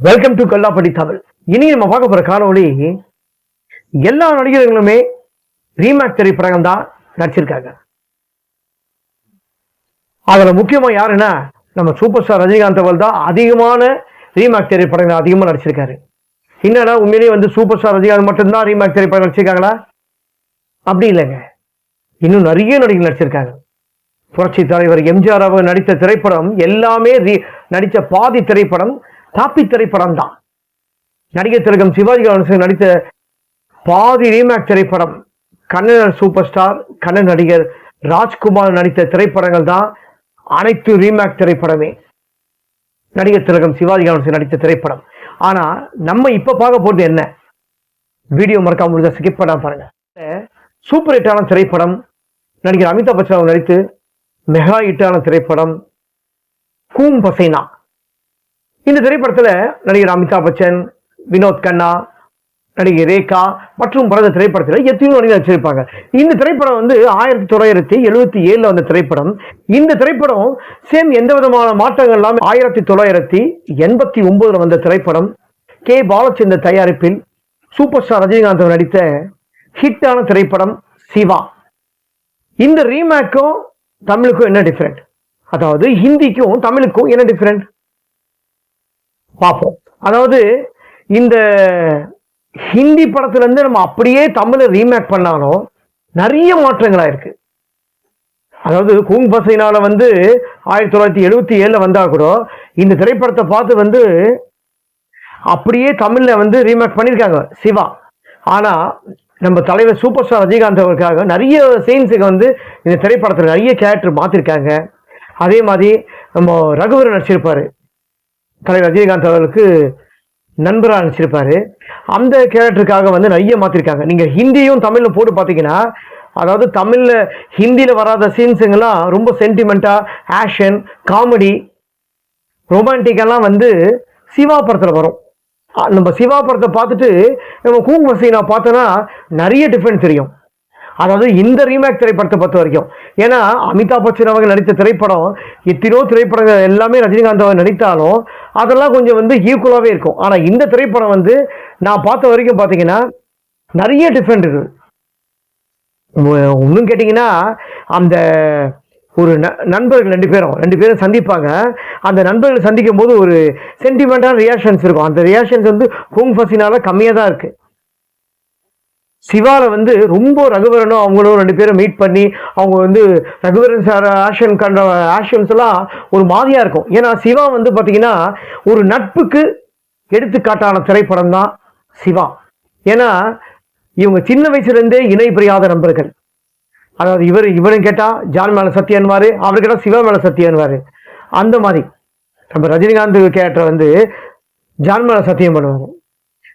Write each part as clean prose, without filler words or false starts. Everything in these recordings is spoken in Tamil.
Welcome to Kallapatti Tamil. இனி நம்ம பார்க்க போற காணொளி எல்லா நடிகர்களுமே ரீமேக் திரைப்படங்கள் தான் நடிச்சிருக்காங்க. அதுல முக்கியமா யாருன்னா நம்ம சூப்பர் ஸ்டார் ரஜினிகாந்த் அவர்கள் தான் அதிகமான ரீமேக் திரைப்படங்கள் அதிகமா நடிச்சிருக்காரு. என்னடா உண்மையிலேயே சூப்பர் ஸ்டார் ரஜினிகாந்த் மட்டும்தான் ரீமேக் திரைப்படம் நடிச்சிருக்காங்களா? அப்படி இல்லைங்க, இன்னும் நிறைய நடிகர்கள் நடிச்சிருக்காங்க. புரட்சி தலைவர் எம்ஜிஆர் அவர் நடித்த திரைப்படம் எல்லாமே நடித்த பாதி திரைப்படம் காப்பி திரைப்படம் தான். நடிகர் திலகம் சிவாஜி கணேசன் நடித்த பாதி ரீமேக் திரைப்படம் கன்னட சூப்பர் ஸ்டார் கன்னட நடிகர் ராஜ்குமார் நடித்த திரைப்படங்கள் தான் அனைத்து ரீமேக் திரைப்படமே. நடிகர் திலகம் சிவாஜி கணேசன் நடித்த திரைப்படம். ஆனா நம்ம இப்ப பார்க்க போறது என்ன, வீடியோ மறக்காம முடிஞ்ச ஸ்கிப் பண்ணாம பாருங்க. சூப்பர் ஹிட்டான திரைப்படம் நடிகர் அமிதாப் பச்சன் நடித்து மெகா ஹிட்டான திரைப்படம் கூம் பசைனா. இந்த திரைப்படத்துல நடிகர் அமிதாப் பச்சன், வினோத் கண்ணா, நடிகை ரேகா மற்றும் பல திரைப்படத்தில் எத்தனையோ நடிகர் நடிச்சிருப்பாங்க. இந்த திரைப்படம் 1977 வந்த திரைப்படம். இந்த திரைப்படம் சேம் எந்த விதமான மாற்றங்கள் இல்லாமல் 1989 வந்த திரைப்படம். கே பாலச்சந்தர் தயாரிப்பில் சூப்பர் ஸ்டார் ரஜினிகாந்த் நடித்த ஹிட்டான திரைப்படம் சிவா. இந்த ரீமேக்கும் தமிழுக்கும் என்ன டிஃபரெண்ட், அதாவது ஹிந்திக்கும் தமிழுக்கும் என்ன டிஃபரெண்ட் பார்ப்போம். அதாவது இந்த ஹிந்தி படத்துல இருந்து நம்ம அப்படியே தமிழை ரீமேக் பண்ணாலும் நிறைய மாற்றங்களா இருக்கு. அதாவது கூங் பசைனால 1977 வந்தா கூட இந்த திரைப்படத்தை பார்த்து அப்படியே தமிழ்ல ரீமேக் பண்ணியிருக்காங்க சிவா. ஆனா நம்ம தலைவர் சூப்பர் ஸ்டார் ரஜினிகாந்த் அவருக்காக நிறைய சீன்ஸுக்கு இந்த திரைப்படத்தில் நிறைய கேரக்டர் மாத்திருக்காங்க. அதே மாதிரி நம்ம ரகுவரன் நடிச்சிருப்பாரு, தலைவர் ரஜினிகாந்த் அவர்களுக்கு நண்பராக நடிச்சிருப்பாரு. அந்த கேரக்டருக்காக நிறைய மாத்திருக்காங்க. நீங்க ஹிந்தியும் தமிழ்ல போட்டு பார்த்தீங்கன்னா, அதாவது தமிழ்ல ஹிந்தியில வராத சீன்ஸுங்கெல்லாம் ரொம்ப சென்டிமெண்டா, ஆக்ஷன், காமெடி, ரொமான்டிக்கெல்லாம் சிவா படத்துல வரும். நம்ம சிவா படத்தை பார்த்துட்டு நம்ம கூங் பசைனா பார்த்தோன்னா நிறைய டிஃபரன்ஸ் தெரியும். அதாவது இந்த ரீமேக் திரைப்படத்தை பொறுத்த வரைக்கும், ஏன்னா அமிதாப் பச்சன் அவங்க நடித்த திரைப்படம் எத்தனையோ திரைப்படங்கள் எல்லாமே ரஜினிகாந்த் அவர் நடித்தாலும் அதெல்லாம் கொஞ்சம் ஈக்குவலாகவே இருக்கும். ஆனால் இந்த திரைப்படம் நான் பார்த்த வரைக்கும் பார்த்தீங்கன்னா நிறைய டிஃப்ரெண்ட் இருக்கு. இன்னும் கேட்டிங்கன்னா அந்த ஒரு நண்பர்கள் ரெண்டு பேரும் சந்திப்பாங்க. அந்த நண்பர்கள் சந்திக்கும் போது ஒரு சென்டிமெண்டான ரியாக்ஷன்ஸ் இருக்கும். அந்த ரியாக்ஷன்ஸ் கூங் பசைனால கம்மியாக தான் இருக்கு. சிவால ரொம்ப ரகுவரனும் அவங்களும் ரெண்டு பேரும் மீட் பண்ணி அவங்க ரகுவரன் சார் ஆக்ஷன்ஸ் எல்லாம் ஒரு மாதிரியா இருக்கும். ஏன்னா சிவா பாத்தீங்கன்னா ஒரு நட்புக்கு எடுத்துக்காட்டான திரைப்படம் தான் சிவா. ஏன்னா இவங்க சின்ன வயசுல இருந்தே இணை பிரியாத நண்பர்கள். அதாவது இவரும் கேட்டா ஜான் மேல சத்தியன்வாரு, அவரு கேட்டா சிவா மேல சத்தியன்வாரு. அந்த மாதிரி நம்ம ரஜினிகாந்த் கேரக்டர் ஜான் மேல சத்தியம் பண்ணுவாங்க,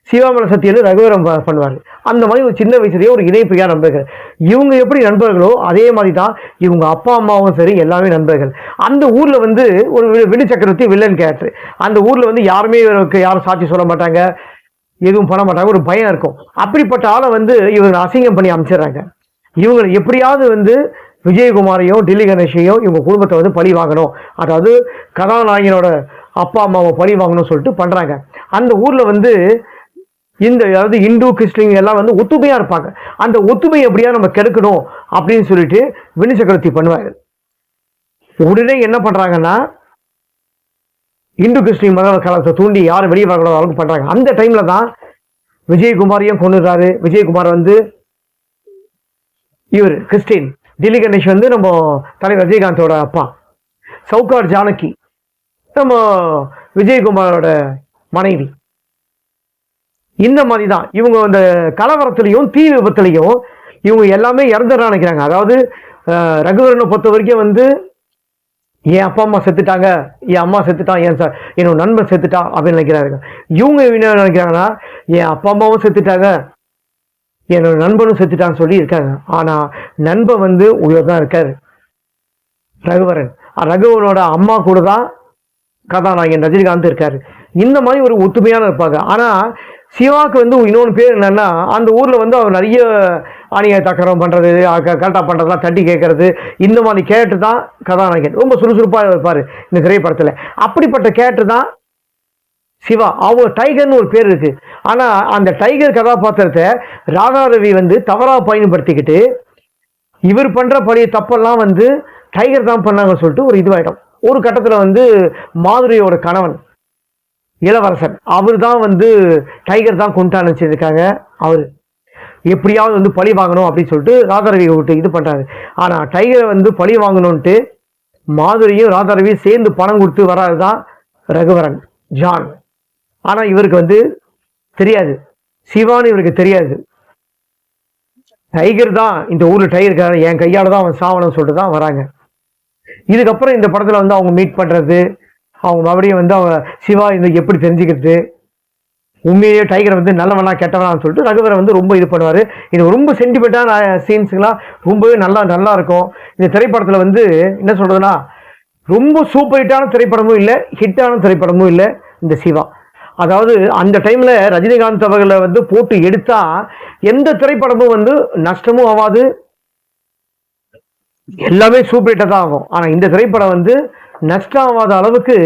சிவா மேல சத்தியம் ரகுவரம் பண்ணுவாரு. அந்த மாதிரி ஒரு சின்ன வயசுலேயே ஒரு இணைப்பிரியா நண்பர்கள். இவங்க எப்படி நண்பர்களோ அதே மாதிரி தான் இவங்க அப்பா அம்மாவும் சரி, எல்லாமே நண்பர்கள். அந்த ஊர்ல ஒரு வினு சக்கரவர்த்தி வில்லன் கேரக்டர். அந்த ஊர்ல யாருமே யாரும் சாட்சி சொல்ல மாட்டாங்க, எதுவும் பண்ண மாட்டாங்க, ஒரு பயம் இருக்கும். அப்படிப்பட்ட ஆளை இவங்க அசிங்கம் பண்ணி அமைச்சிடுறாங்க. இவங்களை எப்படியாவது விஜயகுமாரையும் டெல்லி கணேஷையும் இவங்க குடும்பத்தை பழி வாங்கணும், அதாவது கதாநாயகனோட அப்பா அம்மாவை பழி வாங்கணும்னு சொல்லிட்டு பண்றாங்க. அந்த ஊர்ல இந்த அதாவது இந்து கிறிஸ்டின் எல்லாம் ஒத்துமையா இருப்பாங்க. அந்த ஒத்துமை எப்படியா நம்ம கெடுக்கணும் அப்படின்னு சொல்லிட்டு வினு சக்கரவர்த்தி பண்ணுவாங்க. உடனே என்ன பண்றாங்கன்னா இந்து கிறிஸ்டின் மத கலத்தை தூண்டி யாரும் வெளியே வரக்கூடாத அளவுக்கு பண்றாங்க. அந்த டைம்ல தான் விஜயகுமாரையும் கொண்டுறாரு. விஜயகுமார் இவர் கிறிஸ்டின், டெல்லி கணேஷ் நம்ம தலைவர் ரஜினிகாந்தோட அப்பா, சவுகார் ஜானகி நம்ம விஜயகுமாரோட மனைவி. இந்த மாதிரி தான் இவங்க அந்த கலவரத்திலையும் தீ விபத்துலையும் இவங்க எல்லாமே இறந்துடா நினைக்கிறாங்க. அதாவது ரகுவரனை பொறுத்த வரைக்கும் என் அப்பா அம்மா செத்துட்டாங்க, என் அம்மா செத்துட்டான், ஏன் சார் என்னோட நண்பன் செத்துட்டான் அப்படின்னு நினைக்கிறாங்க. இவங்க என்ன நினைக்கிறாங்கன்னா என் அப்பா அம்மாவும் செத்துட்டாங்க, என்னோட நண்பனும் செத்துட்டான்னு சொல்லி இருக்காங்க. ஆனா நண்பன் உயிர் தான் இருக்காரு ரகுவரன். ரகுவரனோட அம்மா கூட தான் கதாநாயகன் ரஜினிகாந்த் இருக்காரு. இந்த மாதிரி ஒரு ஒத்துமையான இருப்பாங்க. ஆனா சிவாக்கு இன்னொன்று பேர் என்னன்னா, அந்த ஊர்ல அவர் நிறைய அணியை தக்கரம் பண்றது, கரெக்டா பண்றதுலாம் தட்டி கேட்கறது, இந்த மாதிரி கேரக்டர் தான் கதாநாயகன். ரொம்ப சுறுசுறுப்பா இருப்பாரு இந்த திரைப்படத்துல. அப்படிப்பட்ட கேரக்டர் தான் சிவா. அவங்க டைகர்னு ஒரு பேர் இருக்கு. ஆனா அந்த டைகர் கதாபாத்திரத்தை ராதாரவி வந்து தவறா பயன்படுத்திக்கிட்டு இவர் பண்ற பழைய தப்பெல்லாம் வந்து டைகர் தான் பண்ணாங்கன்னு சொல்லிட்டு ஒரு இதுவாயிடும். ஒரு கட்டத்துல வந்து மாதுரியோட கணவன் இளவரசன் அவர் தான் வந்து டைகர் தான் கொண்டான்னு வச்சிருக்காங்க. அவர் எப்படியாவது வந்து பழி வாங்கணும் அப்படின்னு சொல்லிட்டு ராதாரவி விட்டு இது பண்றாரு. ஆனா டைகரை வந்து பழி வாங்கணும்ட்டு மாதுரியும் ராதாரவியும் சேர்ந்து பணம் கொடுத்து வராதுதான் ரகுவரன் ஜான். ஆனா இவருக்கு வந்து தெரியாது, சிவான்னு இவருக்கு தெரியாது. டைகர் தான் இந்த ஊர்ல டைகர் என் கையால தான் அவன் சாவணும்னு சொல்லிட்டு தான் வராங்க. இதுக்கப்புறம் இந்த படத்துல வந்து அவங்க மீட் பண்றது, அவங்க மறுபடியும் வந்து அவங்க சிவா இந்த எப்படி தெரிஞ்சுக்கிறது, உண்மையிலேயே டைகர் வந்து நல்லவனா கெட்டவனான்னு சொல்லிட்டு ரகுவரன் வந்து ரொம்ப இது பண்ணுவாரு. இது ரொம்ப சென்டிமெண்டான சீன்ஸ்லாம் ரொம்பவே நல்லா இருக்கும். இந்த திரைப்படத்துல வந்து என்ன சொல்றதுன்னா ரொம்ப சூப்பர் ஹிட்டான திரைப்படமும் இல்லை, ஹிட்டான திரைப்படமும் இல்லை இந்த சிவா. அதாவது அந்த டைம்ல ரஜினிகாந்த் அவர்களை வந்து போட்டு எடுத்தா எந்த திரைப்படமும் வந்து நஷ்டமும் ஆகாது, எல்லாமே சூப்பர் ஹிட்டா தான் ஆகும். ஆனா இந்த திரைப்படம் வந்து நஷ்டம் ஆகாத அளவுக்கு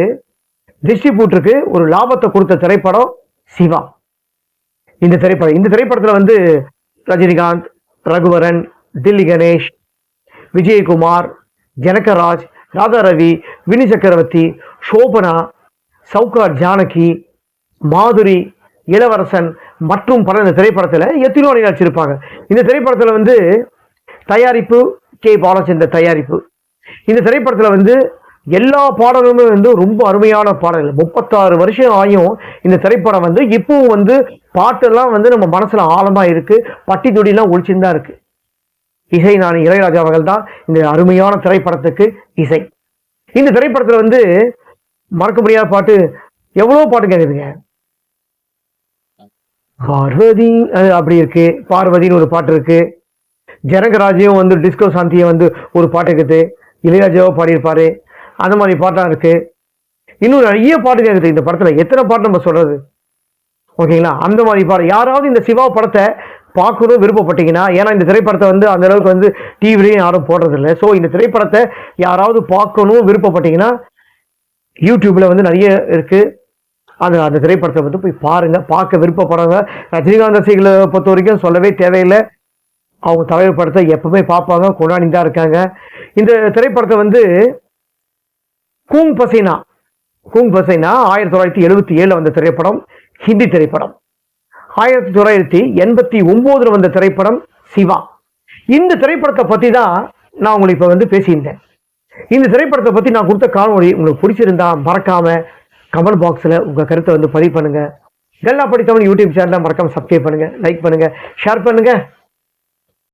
டிஸ்ட்ரிபியூட்டருக்கு ஒரு லாபத்தை கொடுத்த திரைப்படம் சிவா. இந்த திரைப்படத்துல வந்து ரஜினிகாந்த், ரகுவரன், தில்லி கணேஷ், விஜயகுமார், ஜனகராஜ், ராதாரவி, வினி சக்கரவர்த்தி, சோபனா, சவுகார் ஜானகி, மாதுரி, இளவரசன் மற்றும் பல இந்த திரைப்படத்துல எத்தனையோ நடிச்சிருப்பாங்க. இந்த திரைப்படத்துல வந்து தயாரிப்பு கே பாலச்சந்தர் தயாரிப்பு. இந்த திரைப்படத்துல வந்து எல்லா பாடலுமே வந்து ரொம்ப அருமையான பாடல்கள். 36 வருஷம் ஆயும் இந்த திரைப்படம் வந்து இப்பவும் வந்து பாட்டெல்லாம் வந்து நம்ம மனசுல ஆழமா இருக்கு, பட்டி தொடிலாம் ஒழிச்சுதான் இருக்கு. இசை ஞானி இளையராஜா அவர்கள் தான் இந்த அருமையான திரைப்படத்துக்கு இசை. இந்த திரைப்படத்துல வந்து மறக்க முடியாத பாட்டு எவ்வளவு பாட்டு கேக்குதுங்க. பார்வதி அப்படி இருக்கு, பார்வதின்னு ஒரு பாட்டு இருக்கு. ஜனகராஜையும் வந்து டிஸ்கோ சாந்தியை வந்து ஒரு பாட்டு இருக்குது, இளையராஜாவோ பாடியிருப்பாரு. அந்த மாதிரி பாட்டா இருக்கு. இன்னும் நிறைய பாட்டு கேக்குது இந்த படத்துல. எத்தனை பாட்டு நம்ம சொல்றது, ஓகேங்களா? அந்த மாதிரி பாட்டு யாராவது இந்த சிவா படத்தை பார்க்கணும் விருப்பப்பட்டீங்கன்னா, ஏன்னா இந்த திரைப்படத்தை வந்து அந்த அளவுக்கு வந்து டிவிலையும் யாரும் போடுறது இல்லை. ஸோ இந்த திரைப்படத்தை யாராவது பார்க்கணும் விருப்பப்பட்டீங்கன்னா யூடியூப்ல வந்து நிறைய இருக்கு. அந்த திரைப்படத்தை வந்து போய் பாருங்க, பார்க்க விருப்பப்படுறவங்க. ரஜினிகாந்த் ரசிகளை பொறுத்த வரைக்கும் சொல்லவே தேவையில்லை, அவங்க தமிழ் படத்தை எப்பவுமே பார்ப்பாங்க, கொண்டாடி தான் இருக்காங்க. இந்த திரைப்படத்தை வந்து கூங் பசைனா 1977 வந்த திரைப்படம், ஹிந்தி திரைப்படம். 1989 வந்த திரைப்படம் சிவா. இந்த திரைப்படத்தை பத்தி தான் நான் உங்களுக்கு இப்ப வந்து பேசியிருந்தேன். இந்த திரைப்படத்தை பத்தி நான் கொடுத்த காணொளி உங்களுக்கு பிடிச்சிருந்தா மறக்காம கமெண்ட் பாக்ஸ்ல உங்க கருத்தை வந்து பதிவு பண்ணுங்க. கல்லா படி தமிழ் யூடியூப் சேனலை மறக்காம சப்ஸ்கிரைப் பண்ணுங்க, லைக் பண்ணுங்க, ஷேர் பண்ணுங்க.